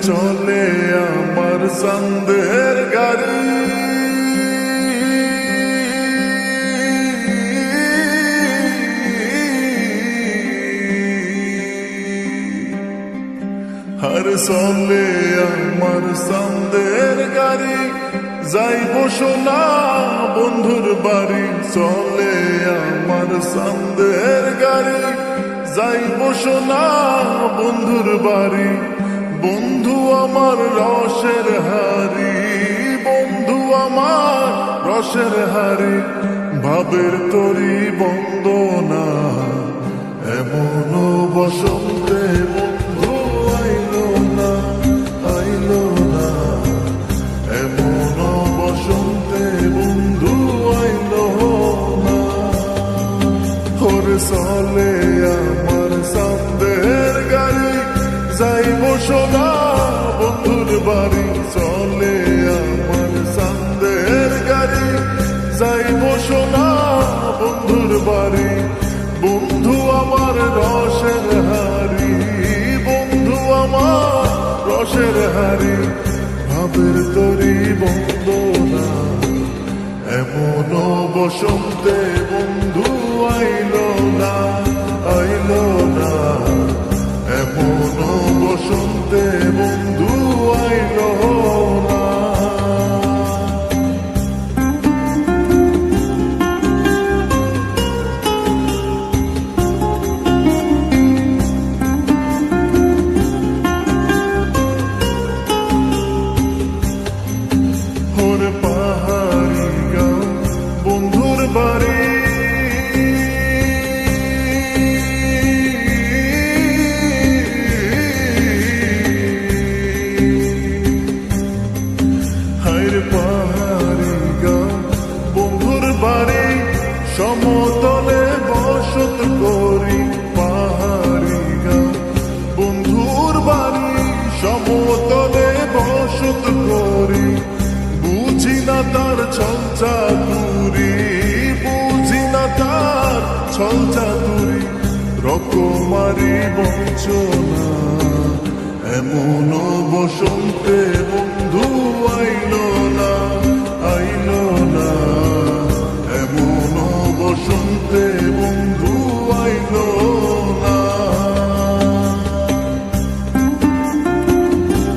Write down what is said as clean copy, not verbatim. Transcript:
চলে আমার সন্দের গাড়ি, আর চলে আমার সন্দের গাড়ি, যাইব সোনা বন্ধুর বাড়ি। চলে আমার সন্দের গাড়ি, যাইব সোনা বন্ধুর বাড়ি। বন্ধু আমার রসের হারি, বন্ধু আমার রসের হারি, ভাবের তরি বন্দনা এমন বসন্তে বন্ধু আইলো না, আইলো না, এমন বসন্তে বন্ধু আইলো না। ওরে চলে আমার সন্দের গাড়ি, যাইব সোনা বন্ধুর বাড়ি। চলে আমার সন্দের গাড়ি, যাইব সোনা বন্ধুর বাড়ি। বন্ধু আমার রসের হারি, বন্ধু আমার রসের হারি, ভাবের তরি বন্দনা এমন বসন্তে বন্ধু আইলো না, আইলো না, এমন বসন্তে বন্ধু আইলো না। ওরে পাহাড়ি গাঁও বন্ধুর বাড়ি, হায়রে পাহাড়ি গাঁও বন্ধুর বাড়ি, সমতলে বসত করি। পাহাড়ি গাঁও বন্ধুর বাড়ি, সমতলে বসত করি। বুঝি না তার ছল চাতুরি, বুঝি না তার ছল চাতুরি, রকমারি বঞ্চনা এমন বসন্তে বন্ধু আইলো